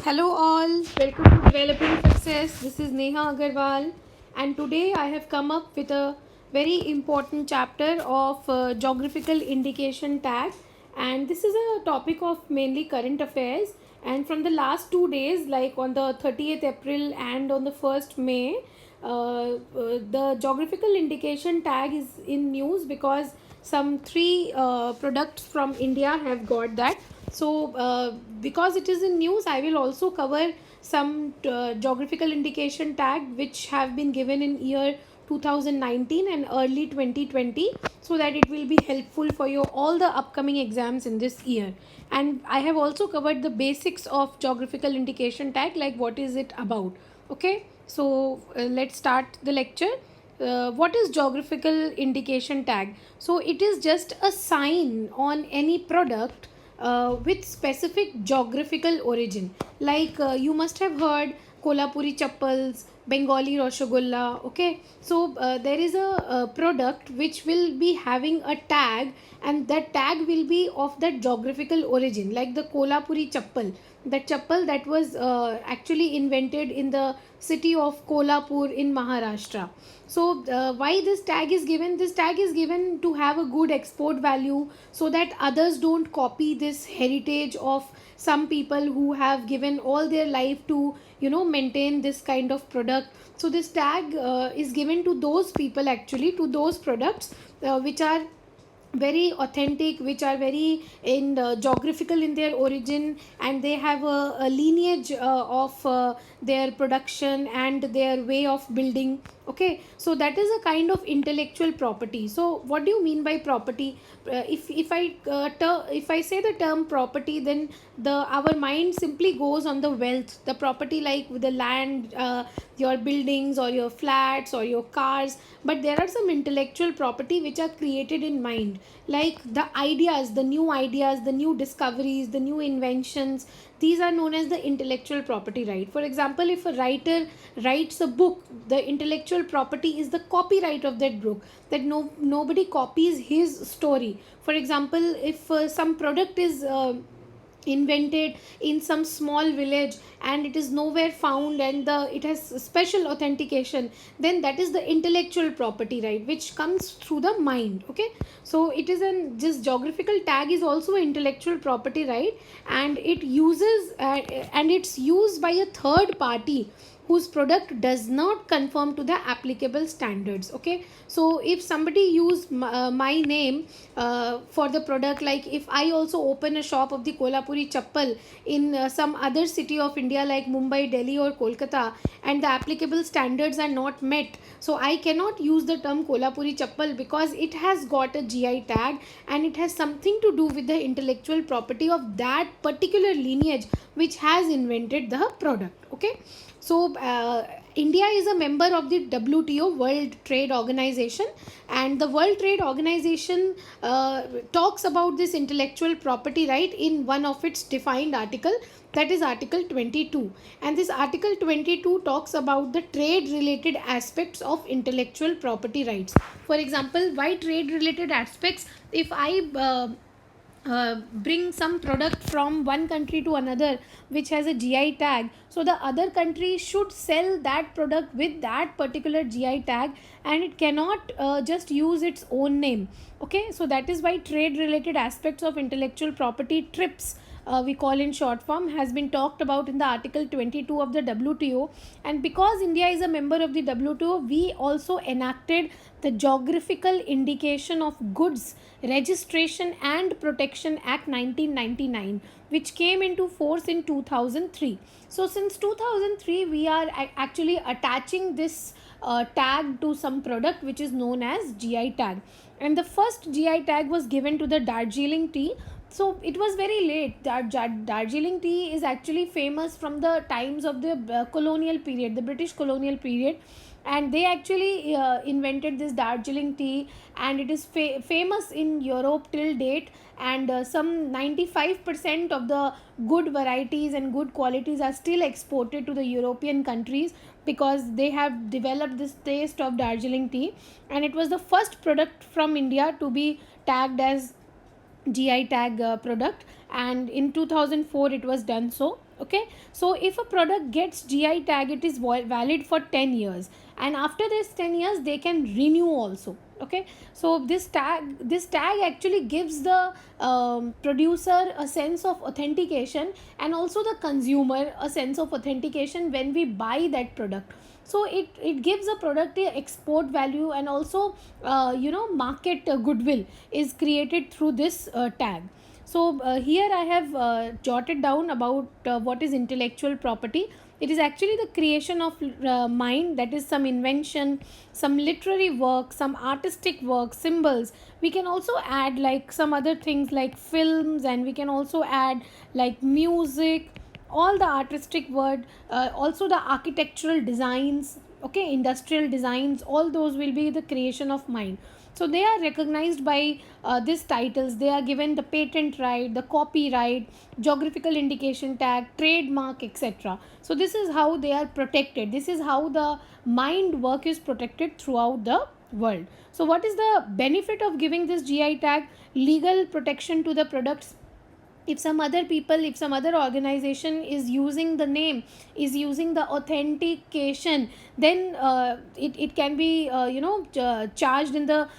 Hello all, welcome to Developing Success. This is Neha Agarwal, and today I have come up with a very important chapter of geographical indication tag. And this is a topic of mainly current affairs. And from the last 2 days, like on the 30th April and on the 1st May, the geographical indication tag is in news because some three products from India have got that. So, because it is in news, I will also cover some geographical indication tag which have been given in year 2019 and early 2020, so that it will be helpful for you all the upcoming exams in this year. And I have also covered the basics of geographical indication tag, like what is it about. Okay, so let's start the lecture. What is geographical indication tag? So it is just a sign on any product with specific geographical origin. Like you must have heard Kolhapuri chappals, Bengali Rasgulla. Okay, so there is a product which will be having a tag, and that tag will be of that geographical origin. Like the Kolhapuri chappal, that chappal that was actually invented in the city of Kolhapur in Maharashtra. So why this tag is given? This tag is given to have a good export value, so that others don't copy this heritage of some people who have given all their life to maintain this kind of product. So this tag is given to those people, actually to those products which are very authentic, which are very in geographical in their origin, and they have a lineage of their production and their way of building. Okay, so that is a kind of intellectual property. So what do you mean by property? If I say the term property, then our mind simply goes on the wealth, the property, like with the land, your buildings or your flats or your cars. But there are some intellectual property which are created in mind, like the ideas, the new discoveries, the new inventions. These are known as the intellectual property right. For example, if a writer writes a book, the intellectual property is the copyright of that book, that nobody copies his story. For example, if some product is invented in some small village and it is nowhere found, and it has special authentication, then that is the intellectual property right, which comes through the mind. Okay, so it is an this geographical tag is also an intellectual property right, and it uses and it's used by a third party whose product does not conform to the applicable standards. Okay, so if somebody use my name for the product, like if I also open a shop of the Kolhapuri chappal in some other city of India like Mumbai, Delhi or Kolkata, and the applicable standards are not met, so I cannot use the term Kolhapuri chappal because it has got a GI tag, and it has something to do with the intellectual property of that particular lineage which has invented the product. Okay, so India is a member of the WTO, World Trade Organization, and the World Trade Organization talks about this intellectual property right in one of its defined article, that is Article 22. And this Article 22 talks about the trade related aspects of intellectual property rights. For example, why trade related aspects? If I bring some product from one country to another which has a GI tag, so the other country should sell that product with that particular GI tag, and it cannot just use its own name. Okay, so that is why trade related aspects of intellectual property, TRIPS, we call in short form, has been talked about in the Article 22 of the WTO. And because India is a member of the WTO, we also enacted the Geographical Indication of Goods Registration and Protection Act 1999, which came into force in 2003. So since 2003 we are actually attaching this tag to some product which is known as GI tag. And the first GI tag was given to the Darjeeling tea. So it was very late. Darjeeling tea is actually famous from the times of the colonial period, the British colonial period, and they actually invented this Darjeeling tea, and it is famous in Europe till date. And some 95% of the good varieties and good qualities are still exported to the European countries, because they have developed this taste of Darjeeling tea, and it was the first product from India to be tagged as GI tag product. and in 2004 it was done so. Okay, so if a product gets GI tag, it is valid for 10 years, and after this 10 years they can renew also. Okay, so this tag actually gives the producer a sense of authentication, and also the consumer a sense of authentication when we buy that product. So it gives a product a export value, and also market goodwill is created through this tag. So here I have jotted down about what is intellectual property. It is actually the creation of mind, that is some invention, some literary work, some artistic work, symbols. We can also add like some other things like films, and we can also add like music, all the artistic word, also the architectural designs, okay, industrial designs, all those will be the creation of mind. So they are recognized by these titles. They are given the patent right, the copyright, geographical indication tag, trademark, etc. So this is how they are protected. This is how the mind work is protected throughout the world. So what is the benefit of giving this GI tag? Legal protection to the products. If some other people, if some other organization is using the name, is using the authentication, then it can be charged in the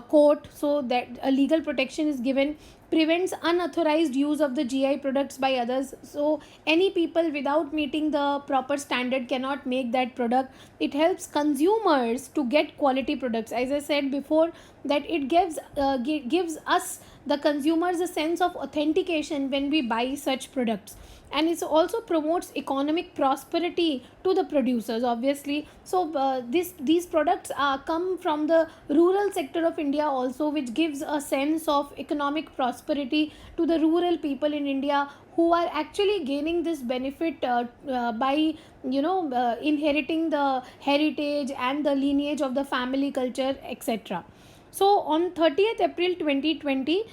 court, so that a legal protection is given. Prevents unauthorized use of the GI products by others. So any people without meeting the proper standard cannot make that product. It helps consumers to get quality products. As I said before, that it gives us the consumers a sense of authentication when we buy such products, and it also promotes economic prosperity to the producers, obviously. So these products come from the rural sector of India also, which gives a sense of economic prosperity to the rural people in India, who are actually gaining this benefit by inheriting the heritage and the lineage of the family culture, etc. So on 30th April 2020,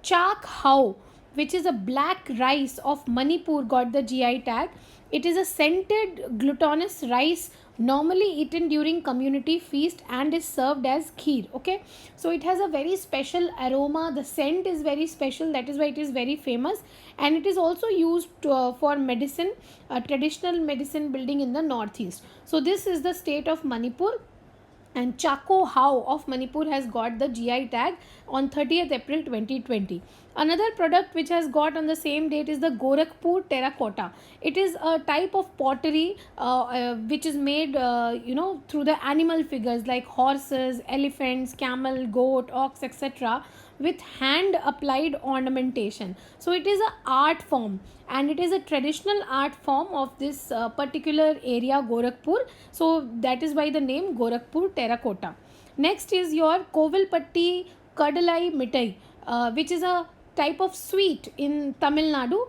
Chak Hao, which is a black rice of Manipur, got the GI tag. It is a scented glutinous rice normally eaten during community feast and is served as kheer. Okay, so it has a very special aroma. The scent is very special. That is why it is very famous, and it is also used for medicine, traditional medicine building in the northeast. So this is the state of Manipur, and Chako Hao of Manipur has got the GI tag on 30th April 2020. Another product which has got on the same date is the Gorakhpur terracotta. It is a type of pottery which is made through the animal figures like horses, elephants, camel, goat, ox, etc., with hand applied ornamentation. So it is a art form, and it is a traditional art form of this particular area, Gorakhpur. So that is why the name Gorakhpur terracotta. Next is your Kovilpatti Kadalai Mithai, which is a type of sweet in Tamil Nadu.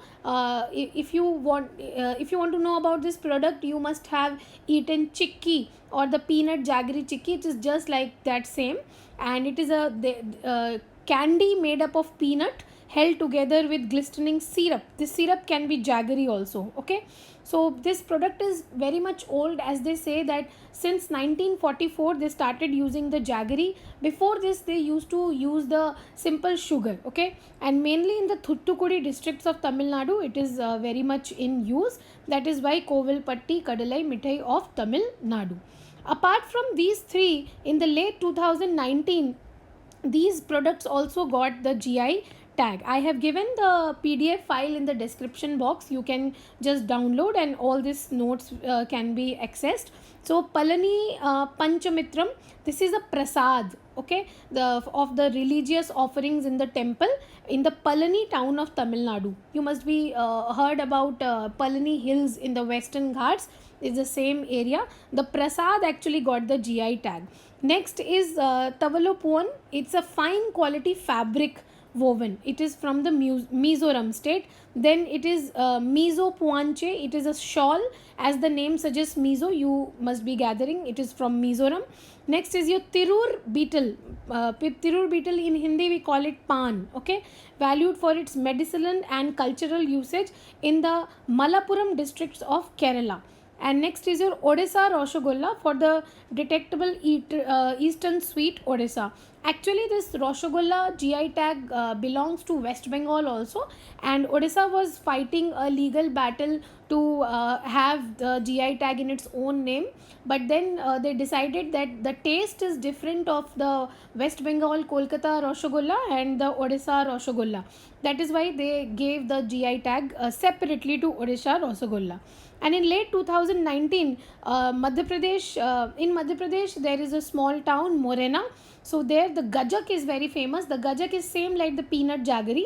If you want to know about this product, you must have eaten chikki or the peanut jaggery chikki. It is just like that same, and it is a candy made up of peanut held together with glistening syrup. This syrup can be jaggery also. Okay, so this product is very much old, as they say that since 1944 they started using the jaggery. Before this they used to use the simple sugar. Okay, and mainly in the Thuttukudi districts of Tamil Nadu it is very much in use. That is why Kovilpatti Kadalai Mithai of Tamil Nadu. Apart from these three, in the late 2019 these products also got the GI tag. I have given the PDF file in the description box. You can just download, and all these notes can be accessed. So Palani Panchamitram, this is a prasad, okay, of the religious offerings in the temple in the Palani town of Tamil Nadu. You must be heard about Palani hills in the western Ghats. Is the same area. The prasad actually got the GI tag. Next is Tavalopuan. It's a fine quality fabric woven. It is from the Mizoram state. Then it is Mizo Puanche. It is a shawl. As the name suggests, Mizo, you must be gathering. It is from Mizoram. Next is your Tirur beetle. Tirur beetle in Hindi we call it Pan. Okay, valued for its medicinal and cultural usage in the Malappuram districts of Kerala. And next is your Odisha Rasgulla for the detectable eastern sweet Odisha. Actually, this Rasgulla GI tag belongs to West Bengal also, and Odisha was fighting a legal battle to have the GI tag in its own name. But then they decided that the taste is different of the West Bengal Kolkata Rasgulla and the Odisha Rasgulla. That is why they gave the GI tag separately to Odisha Rasgulla. And in late 2019, in Madhya Pradesh, there is a small town, Morena. So there the gajak is very famous. The gajak is same like the peanut jaggery.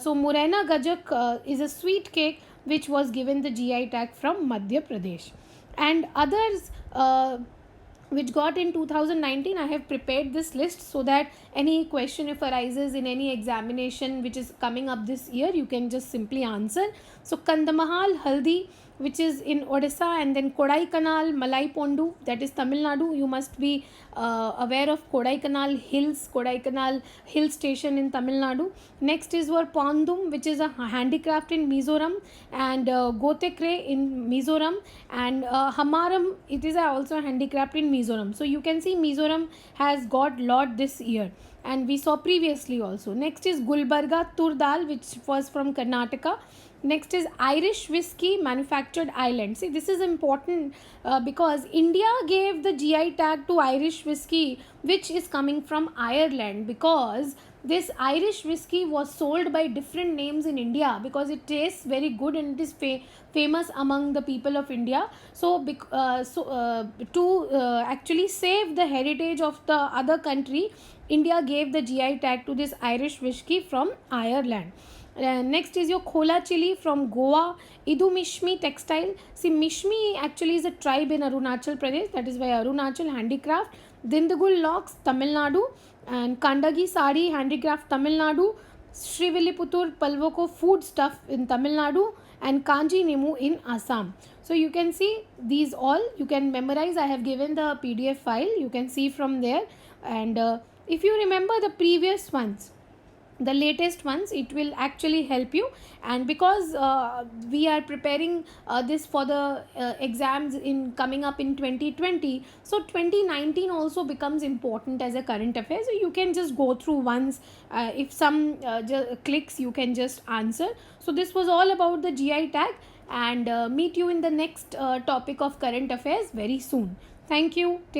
So Morena gajak is a sweet cake which was given the GI tag from Madhya Pradesh. And others which got in 2019, I have prepared this list so that any question if arises in any examination which is coming up this year, you can just simply answer. So Kandamahal Haldi, which is in Odisha, and then Kodaikanal Malai Pondu, that is Tamil Nadu. You must be aware of Kodaikanal Hills, Kodaikanal Hill Station in Tamil Nadu. Next is your Pondum, which is a handicraft in Mizoram, and Gotekre in Mizoram, and Hamaram, it is also a handicraft in Mizoram. So you can see Mizoram has got lot this year, and we saw previously also. Next is Gulbarga Turdal, which was from Karnataka. Next is Irish whiskey manufactured Ireland. See, this is important because India gave the GI tag to Irish whiskey, which is coming from Ireland, because this Irish whiskey was sold by different names in India because it tastes very good and it is famous among the people of India. So, to actually save the heritage of the other country, India gave the GI tag to this Irish whiskey from Ireland. Next is your Khola chili from Goa. Idu Mishmi textile. See, Mishmi actually is a tribe in Arunachal Pradesh. That is why Arunachal handicraft. Dindugul locks, Tamil Nadu. And Kandagi sari handicraft, Tamil Nadu. Srivilliputur Palvoko food stuff in Tamil Nadu. And Kanji Nemu in Assam. So you can see these all. You can memorize. I have given the PDF file. You can see from there. And if you remember the previous ones, the latest ones, it will actually help you. And because we are preparing this for the exams in coming up in 2020, so 2019 also becomes important as a current affair. So you can just go through once, if some clicks, you can just answer. So this was all about the GI tag, and meet you in the next topic of current affairs very soon. Thank you. Take